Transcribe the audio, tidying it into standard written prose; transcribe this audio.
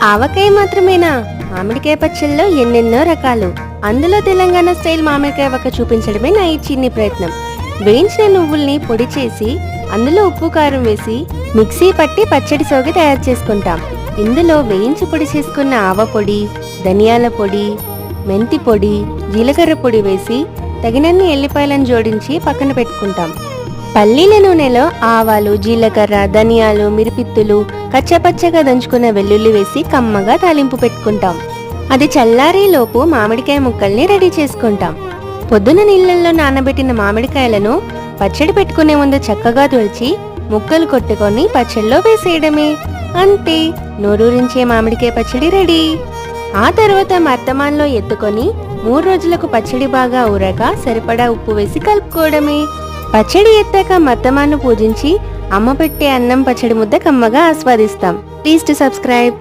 ఆవకాయ మాత్రమేనా? మామిడికాయ పచ్చళ్ళలో ఎన్నెన్నో రకాలు. అందులో తెలంగాణ స్టైల్ మామిడికాయ వక్క చూపించడమే నా ఈ చిన్ని ప్రయత్నం. వేయించిన నువ్వుల్ని పొడి చేసి అందులో ఉప్పు కారం వేసి మిక్సీ పట్టి పచ్చడి సోగి తయారు చేసుకుంటాం. ఇందులో వేయించి పొడి చేసుకున్న ఆవ పొడి, ధనియాల పొడి, మెంతి పొడి, జీలకర్ర పొడి వేసి తగినన్ని ఎల్లిపాయలను జోడించి పక్కన పెట్టుకుంటాం. పల్లీల నూనెలో ఆవాలు, జీలకర్ర, ధనియాలు, మిరిపిత్తులు, కచ్చపచ్చగా దంచుకున్న వెల్లుల్లి వేసి కమ్మగా తాలింపు పెట్టుకుంటాం. అది చల్లారేలోపు మామిడికాయ ముక్కల్ని రెడీ చేసుకుంటాం. పొద్దున నీళ్ళల్లో నానబెట్టిన మామిడికాయలను పచ్చడి పెట్టుకునే ముందు చక్కగా తుడిచి ముక్కలు కొట్టుకొని పచ్చడిలో వేసేయడమే. అంతే, నోరూరించే మామిడికాయ పచ్చడి రెడీ. ఆ తర్వాత మర్తమాన్లో ఎత్తుకొని 3 రోజులకు పచ్చడి బాగా ఊరక సరిపడా ఉప్పు వేసి కలుపుకోవడమే. పచ్చడి ఎత్తాక మర్తమాన్ను పూజించి అమ్మ పెట్టే అన్నం పచ్చడి ముద్ద కమ్మగా ఆస్వాదిస్తాం. Please to subscribe.